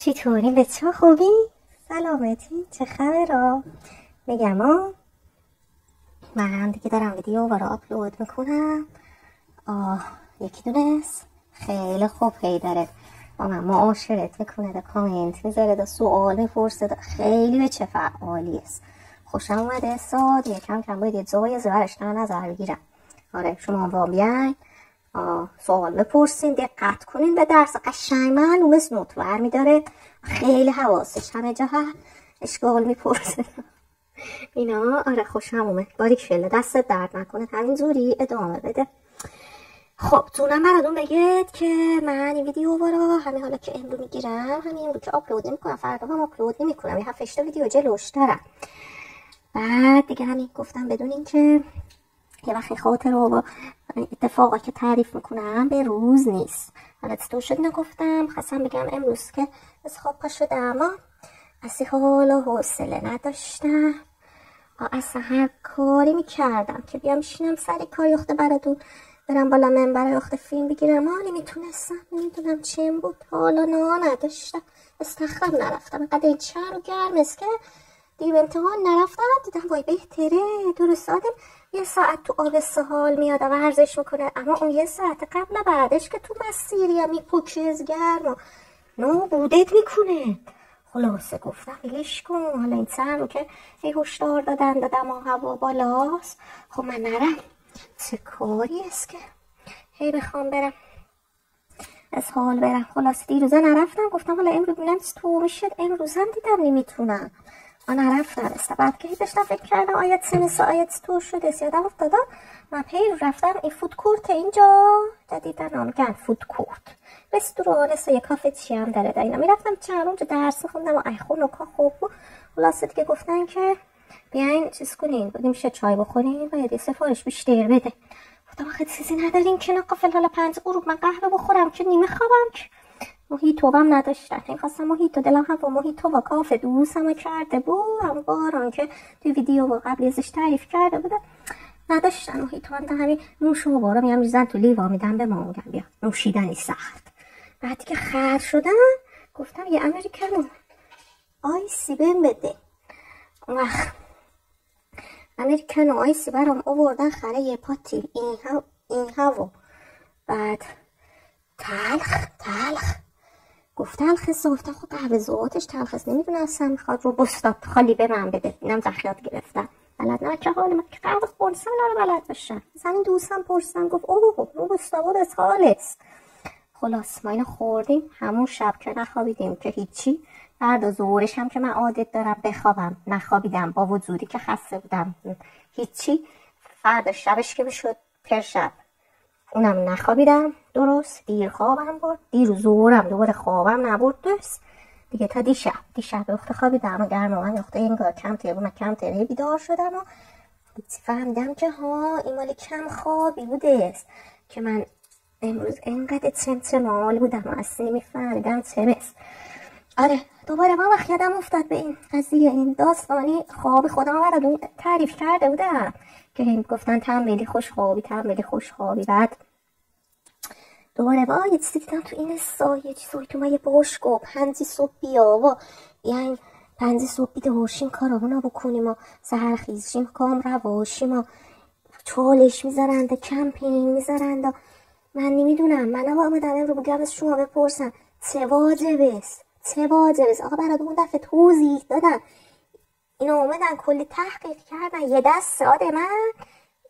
چطوری بچه ها؟ خوبی؟ سلامتی؟ چه خبر؟ میگم من دیگه دارم ویدیو رو آپلود میکنم. یکی دونست خیلی خوب داره با من معاشرت میکنه، دا کامنت میذاره، دا سوال میپرسه، دا خیلی بچه فعالی است. خوشم اومده. ساد یکم کم باید یه جای زبرش نظر بگیرم. آره شما با بیاین سوال بپرسین، دقت کنین به درس. قشنگ معلوم است نوت ورمی داره، خیلی حواسش همه جا اشکال میپرسه اینا. آره خوشم اومد. باریکلا، دست درد نکنه، همینجوری ادامه بده. خب جونم براتون بگید که من این ویدیو رو همین حالا که امرو میگیرم، همین امرو که آپلود میکنم، فردا هم آپلود نمیکنم، یه 7 ویدیو جلوش دارم. بعد دیگه همین گفتم بدون این که یه وقتی خاطر و اتفاقا که تعریف میکنم به روز نیست. حالا تو شد نگفتم، خواستم بگم امروز که از خواب پا شده اما اصی حالا حوصله نداشتم. اصلا هر کاری میکردم که بیام شینم سری کار یخته براتون برم بالا منبر یخته فیلم بگیرم، نمیتونستم. نمیدونم چیم بود، حالا نداشتم. استخرم نرفتم، اینقدر این چه رو گرم است که دیر امتحان نرفتم. دیدم وای بهتره، درست آدم یه ساعت تو آب سهال میاد و ورزش میکنه، اما اون یه ساعت قبل بعدش که تو مسیری هم میپوکیز گرم نابودت میکنه. خلاصه گفتم ولش کن، حالا این سر رو که هشدار دادم هوا بالاست، خب من نرم. چه کاری است که هی بخوام برم از حال برم. خلاصه دیروزا نرفتم، گفتم حالا امروز ببینم تو میشد. امروز هم دیدم نمیتونم، نرفتم. بعد که داشتم فکر کردم آیت سنس آیت تو شده، یادم افتادم من پیر رفتم این فود کورت اینجا جدیدن میگن فود کورت رستوران یه کافه چی هم داره اینا. میرفتم چند اونجا درس خوندم و ایخون و خوب بود. خلاصه دیگه گفتن که بیاین چیز کنین، بودیم شه چای بخورین باید یه سفارش بیشتر بده. گفتم آخه چیزی ندارین که نقفل حالا 5 غروب من قهوه بخورم که نیمه خوابم که موهیتو هم نداشتن. این خواستم موهیتو، دلم هم با موهیتو و کافه دوستم کرده بود، هم باران که توی ویدیو با قبلی ازش تعریف کرده بودم نداشتن. موهیتو هم همین نوش و بارا میام میزن تو لیوا میدن به ما، میگم بیا نوشیدنی سخت. بعد که خرد شدن گفتم یه امریکانو آیسی بهم بده. اون وقت امریکانو آیسی برام آوردن خره یه پاتی این هوا. بعد تلخ گفت تلخص. گفتم خب قهوه زواتش تلخص نمیدونستم، میخواد رو بستاد خالی به من بده. اینم زخیات گرفتم بلد نه که حال من که قهوه خورسم اینا رو بلد باشم. زمین دوستم پرسیدم گفت اوه رو بستاد از خالص. خلاص ما اینو خوردیم، همون شب که نخوابیدیم که هیچی. بعد ظهرش هم که من عادت دارم بخوابم نخوابیدم، با وجودی که خسته بودم هیچی. فردا شبش که بشد پر شب اونم نخوابیدم درست، دیر خوابم برد، دیر ظهرم دوباره خوابم نبرد درست دیگه. تا دیشب وقت خوابیدم و گرم من وقت انگار کم تره بیدار شدم و فهمیدم که این مال کم خوابی بوده است که من امروز اینقدر چمچمال بودم و اصلا نمیفهمیدم چه است. آره دوباره من وقت یادم افتاد به این قضیه، این داستانی خواب خودم براتون تعریف کرده بودم که هم گفتن تنبیلی خوش خوابی. بعد دوباره یه چیزی دیدم تو این یه چیزی تو ما یه باشگاه 5 صبح بیا و یعنی 5 صبح بیده هاشیم کارامونا بکنیم و سهر خیزشیم کام رواشیم و چالش میذارند کمپینگ میذارند. من نمیدونم، منم آمدم رو بگم از شما بپرسم چه واجب است. آقا براتون اون دفعه توضیح دادم، اینا اومدن کلی تحقیق کردن. یه دست آدم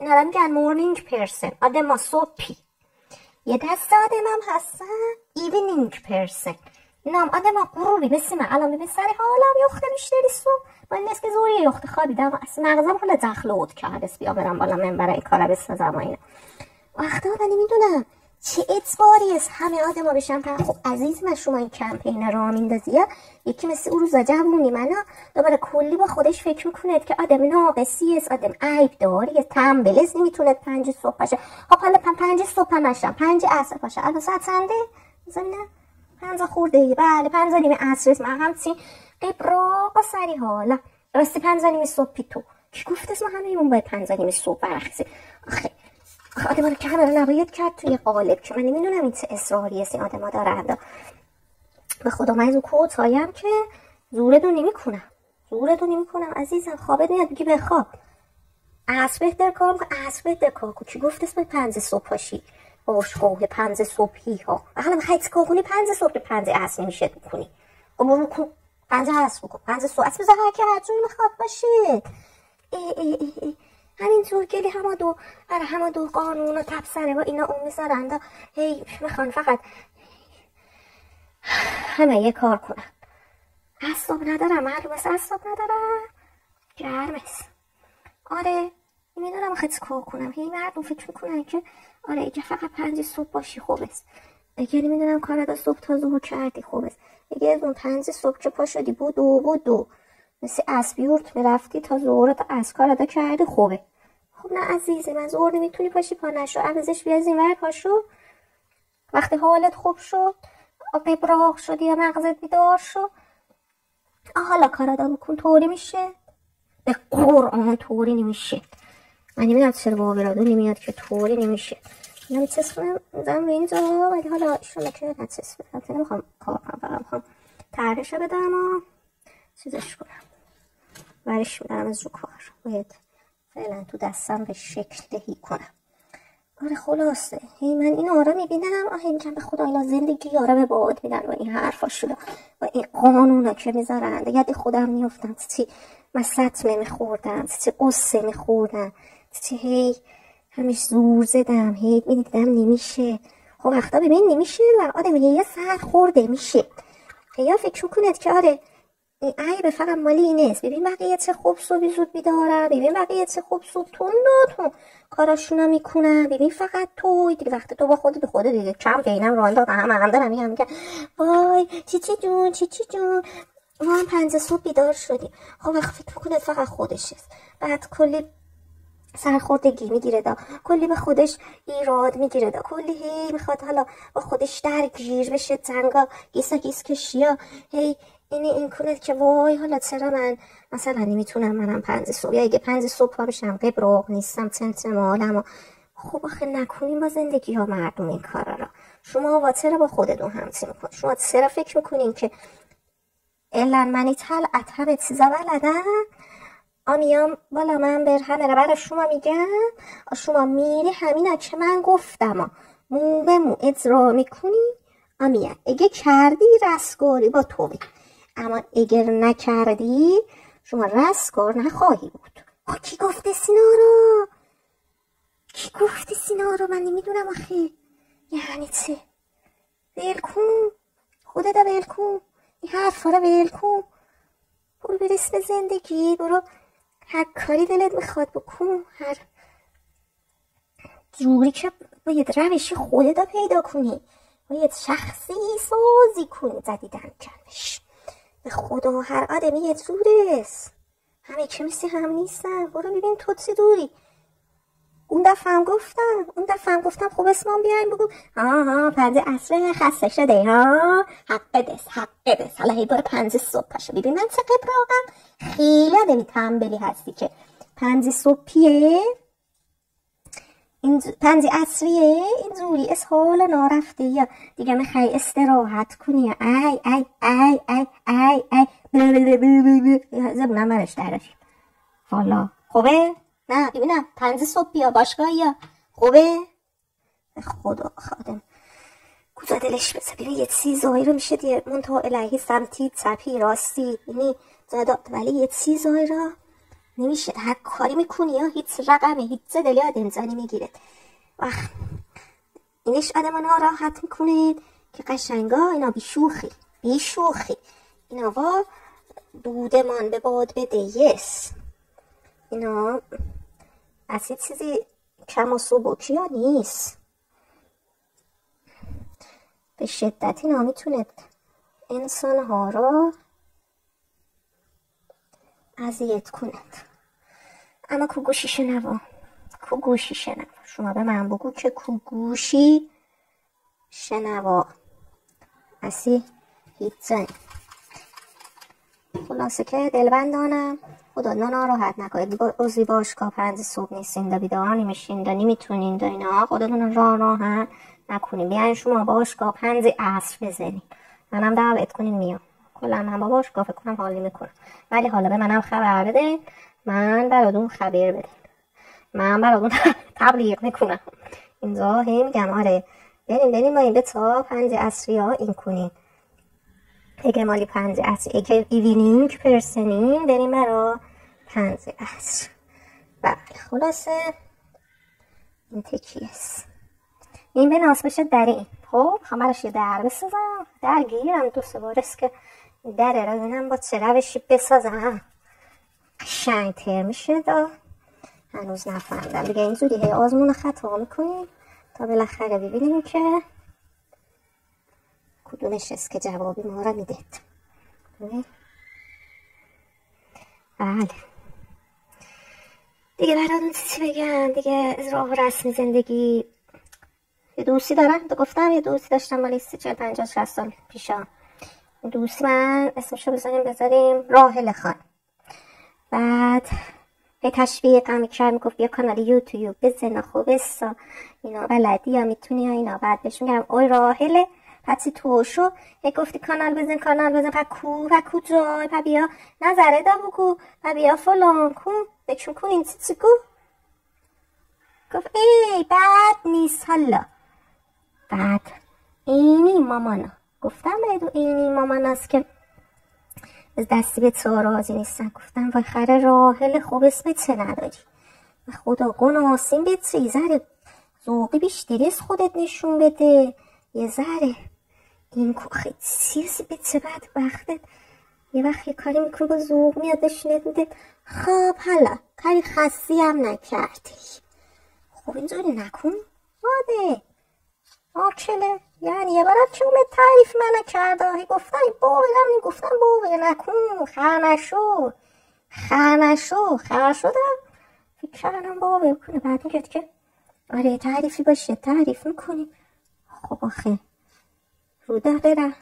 اینا رو میگن مورنینگ پرسن، آدم صبحی. یه دست آدمم هستن ایونینگ پرسن، اینا هم آدم غروبی مثل من. الان ببین سری حالم یخته بیشتری صبح با این که زوری یخته خوابیدم اصلا مغزم حالا زخلوت کرده بیا برم بالا منبر این کارا بسازم و اینا. وقتا من نمیدونم چه اعتباری است همه آدم ها بشن. خب عزیز من شما این کمپین را میندازی، یکی مثل اون روزا جوونی منو دوباره کلی با خودش فکر میکنه که آدم ناقصی است، آدم عیب داری، تنبل است، نمیتونه 5 صبح باشه. خب حالا 5 صبح نشم 5 عصر باشه. الان ساعت چنده؟ نه 5 خورده. بله 5 نیم عصر است. من همچین قبراق سری حالا راستی 5 نیم صبح تو کی گفت اسم همه باید 5 نیم صبح برخیزه. آدم رو که همه رو نباید کرد توی قالب که من نمیدونم این چه اصراری است این آدم ها دارند. به خدا من از اون کوتایم که زورتون نمیکنم عزیزم. خوابت میاد بگی بخواب. عصر بهتر کار میکنه. عصر بهتر کار کن. کی گفت اسم 5 صبح پاشی باشگاه 5 صبحی ها؟ حالا میخوای چیکار کنی 5 صبح که 5 عصر نمیشه بکنی؟ برو کن 5 عصر بکن. 5 صبح اصلا بذار که هر جوری میخواد باشه. همینطور گلی همه دو قانون و تبصره و اینا اون میذارن هی میخوان فقط همه یه کار کنن. اعصاب ندارم معلوم است. اعصاب ندارم گرمست. آره میدونم آخه چیکار کنم. هی مردم فکر میکنن که آره اگه فقط 5 صبح باشی خوب است. اگه نمیدونم کارت صبح تا ظهر کردی خوب است. اگه از اون 5 صبح که پا شدی بودو مثل اسبیورت میرفتی تا ظهر تا از کارت کردی خوبه. خب نه عزیزی من ظهر نمیتونی پاشی پا نشو. عوضش بیا از این ور پاشو. وقتی حالت خوب شد قبراق شدی یا مغزت بیدار شد حالا کارت بکن. طوری میشه؟ به قرآن طوری نمیشه. من نمیدونم چرا باورادو نمیاد که طوری نمیشه. من میچسبونم زم به اینجا ولی حالا ایشون که نچسبونم. نمیخوام کار کنم فقط میخوام تحریش بدم و چیزش کنم ورش میدارم از رو کار. باید فعلا تو دستم به شکل دهی کنم. آره خلاصه هی من این آرا میبینم میگم به خدا اینا زندگی آرا به باد میدن و این حرفا شده و این قانونا که میذارن یاد خودم میفتن. چی مسطمه میخوردن چی قصه میخوردن چی هی همیش زور زدم هی میدیدم نمیشه. خب وقتا ببین نمیشه و آدم یه سر خورده میشه. یا فکر کنید که آره این عیب فقط مالی این نیست. ببین بقیه چه خوب صبحی زود بیدارن. ببین بقیه چه خوب صبح تون کاراشونو میکنن. ببین فقط تو دیگه وقت تو با خودت دیگه کم که اینم راه دادن هم دارم میگم وای چی جون ما هم 5 صبح بیدار شدیم. خب وقت فکر میکنه فقط خودشه. بعد کلی سرخوردگی میگیره کلی به خودش ایراد میگیره کلی هی میخواد حالا با خودش درگیر بشه تنگا گیس کشیا هی این کنه که وای حالا چرا من مثلا نمیتونم منم 5 صبح یا اگه 5 صبح باشم قبراق نیستم تنتمالم. خب آخه نکنیم با زندگی ها مردم این کارا را. شما چرا با خودتون همسی میکنید؟ شما چرا فکر میکنین که الان منی طلعت همه چیزا بلدن آمیام بالا من بر همه را برای شما میگم. شما میری همینا که من گفتم مو به مو اجرا میکنی. آمیان اگه کردی رستگاری با توی اما اگر نکردی شما رستگار نخواهی بود. کی گفته سینا رو من نمیدونم آخه یعنی چه؟ ویلکون خودت ویلکون این حرفا رو ویلکون. برو برس به زندگی. برو هر کاری دلت میخواد بکن. هر جوری که باید روشی خودت پیدا کنی. باید شخصی سازی کنی. زدیدن کمش به خدا هر آدمی یه جورست. همه که مثل هم نیستن. برو ببین تو چه دوری. اون دفعه هم گفتم خب اسمم بیایم بگو 5 عصر خسته شده حق دست حالا هی برو 5 صبح پاشه. ببین من چه قبراقم. خیلی آدمی تنبلی هستی که 5 صبحیه 5 عصریه اینجوری اسهال نارفته یا دیگه میخوای استراحت کنی. زبونم برش دراشیم والا. خوبه؟ نه ببینم 5 صبح بیا باشگاه یا خوبه؟ خدا خادم کجا دلش بسه. ببین یه چیزایی رو میشه دیگه منتها الهی سمتی چپی راستی اینی زادات ولی یه چیزایی رو نمیشه. هر کاری میکنی یا هیچ رقمی هیچ دلی آدم زنی میگیره. وقت اینش آدم ناراحت میکنه که قشنگا اینا بیشوخی اینا با دودمان به باد بده یس. اینا از یه چیزی کم و سبکی ها نیست. به شدت اینا میتونه انسان ها را اذیت کند. اما کو گوشی شنوا شما به من بگو که کو گوشی شنوا اسی هیچ زن. خلاصه که دلبندانم خدا ناراحت نکنید. عضوی باشگاه 5 صبح نیستین دا بیدار نمیشین دا نمیتونین دا اینا خودتون راحت نکنین. بیاین شما باشگاه 5 عصر بزنین. منم دعوت کنین میام. کلا من باباش فکر کنم حال نمیکنم، ولی حالا به منم خبر بده، من براتون خبر بده، من براتون تبلیغ میکنم. اینجا هی میگم آره بریم ما این به تا 5 عصری ها این کنین، اگه مالی 5 عصر اگه ایوینینگ پرسنین بریم برا 5 عصر. بله خلاصه این تکیست، این به ناس بشه در این. خب همراش یه در بسازم، در گیرم 2-3 بار است که در را بینم با چه روشی بسازم قشنگ تر میشه. دا هنوز نفهمیدم دیگه، این زودی هی آزمون خطا میکنیم تا بالاخره ببینیم که کدومش است که جوابی ما را میدید. بله دیگه براتون چی بگم دیگه، از راه رسمی زندگی. یه دوستی دارم، گفتم یه دوستی داشتم مالی 40-50-60 سال پیشا. دوستی من اسمشو بذاریم راحله خان. بعد یه تشویق هم میکرد، میگفت بیا کانال یوتیوب بزن خوبستا اینا بلدی یا میتونی یا اینا. بعد بهش میگم اوی راحله پسی توشو هی گفتی کانال بزن پکو جای پا بیا نظره دا بگو پا بیا فلان کن بکشون کن این چی گو. گفت ای بد نیست حالا. بعد اینی مامانا گفتم بهدو اینی مامان است که از دستی به تو راضی نیستن. گفتم وای خره راحل خوب اسمت نداری، خدا گناسیم به چه یه ذره ذوقی بیشتری از خودت نشون بده، یه ذره این خیلی سیاسی به چه بدبختت یه وقت یه کاری میکنه با ذوق میاد نشونت میده. خب حالا کاری خاصی هم نکردی، خب اینجوری نکن واده آکله. یعنی یه بارم که اومد تعریف منو کرده هی گفتم گفتم بابا نکن خر شدم فکر کردم بابا بکنه. بعد میگه که آره تعریفی باشه تعریف میکنیم. خب آخه رو داره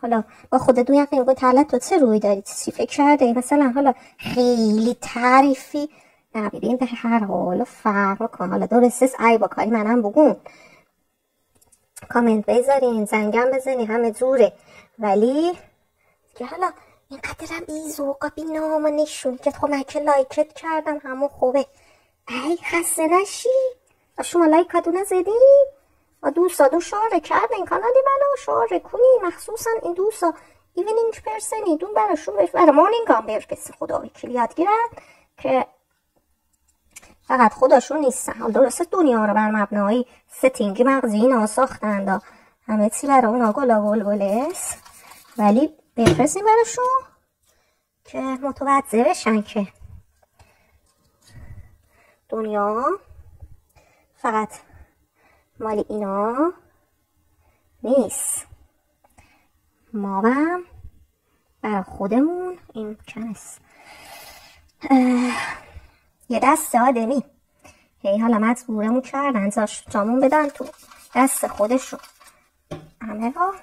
حالا با خودت دوی یقین گفت حالا تو چه روی داری چی فکر کرده مثلا حالا خیلی تعریفی نبیدیم به هر حال فرق میکنه. حالا درسته ای با کاری منم بگون کامنت بذارین زنگم بزنی همه جوره، ولی که حالا اینقدرم بیزوقا بی نام و نشون که خب من که لایکت کردم همون خوبه. ای خسته نشی شما لایکاتو نزدی و دوستا شاره کرده این کانالی منو شاره کنی، مخصوصا این دوستا ایونینگ پرسنی دون براشون برای مانینگ هم برکسی خدایی کلیات گیرن که فقط خودشون نیستن. درسته دنیا رو بر مبنای ستینگی مغزی اینا ساختند همه چی برای اونا گلا بلبله است، ولی بفرستیم براشون که متوجه بشن که دنیا فقط مالی اینا نیست، ما هم برای خودمون این کنست یه دست آدمی هی حالا مجبورمون کردن جامون بدن تو دست خودشون همه ها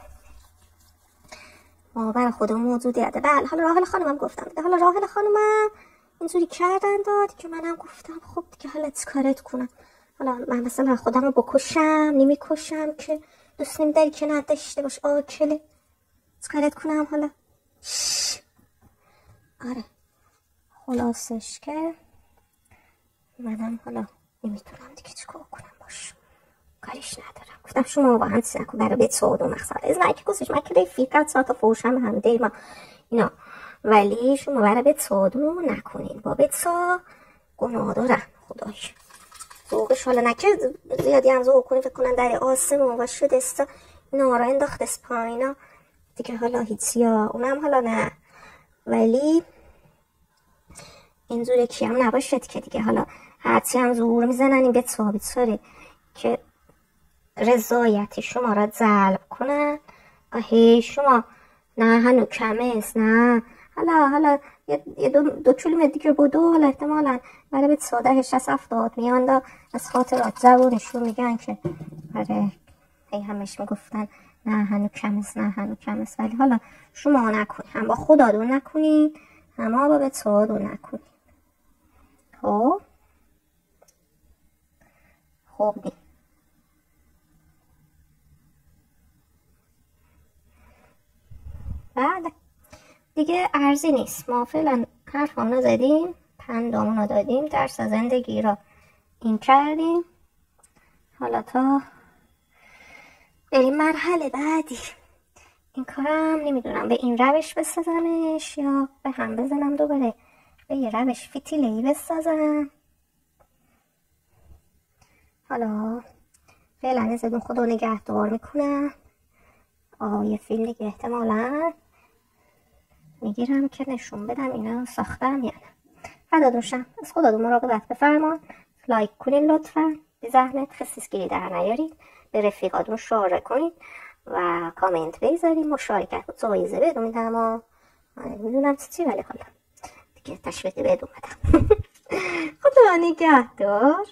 ما برای خودمون موجود یاده. بله حالا راحل خانمم گفتم دیگه، حالا راحل خانمم اینجوری کردن داد که منم گفتم خب دیگه حالا چی کارت کنم. حالا من مثلا خودم رو بکشم نمیکشم که دوست نمیداری که نداشته باش آکله چی کارت کنم حالا آره خلاصش که منم حالا نمیتونم دیگه چیکار کنم باش کاریش ندارم. گفتم شما با هم چیز نکن برای بیت سعود و مقصد از نایکی گوزش من که رفیقت ساعت فوشم هم دیر ما اینا، ولی شما برای بیت سعود نکنین با بیت سا گناه دارن خدای ذوقش حالا نکه زیادی هم ذوق کنین فکر کنن در آسمون و شد استا نارا انداخت اسپاینا دیگه حالا هیچی ها اونم حالا نه، ولی اینجوری کی هم نباشد که دیگه حالا هرچی هم زور میزنن این بیت ساره که رضایت شما را جلب کنن هی شما نه هنو کمه است نه حالا یه دو کیلومتر دیگه بودو حالا احتمالا برای بیت ساده 60-70 میاندا از خاطرات زبونشون میگن که آره هی همش میگفتن نه هنو کم است ولی حالا شما نکنی هم با خدا دون نکنی هم با بیت ساده نکنی. خب نی بله دیگه ارزی نیست. ما فعلا حرفامونو زدیم، پندامونو دادیم، درس زندگی را این کردیم. حالا تا بریم مرحله بعدی. این کارم نمیدونم به این روش بسازمش یا به هم بزنم دوباره به یه روش فتیله‌ای بسازم. حالا فعلا ازدون خدا نگهدار میکنم. یه فیلم دیگه احتمالا میگیرم که نشون بدم اینا ساختم یا نه. فدادوشم، از خداتون مراقبت بفرمان. لایک کنین لطفا، به زحمت خسیسگیری در نیارید، به رفیقاتون شاره کنید و کامنت بذارید. مشارکت و جایزه بدون میدم و میدونم چی ولی حالا دیگه تشویقی بدون بدم. خدا نگهدار.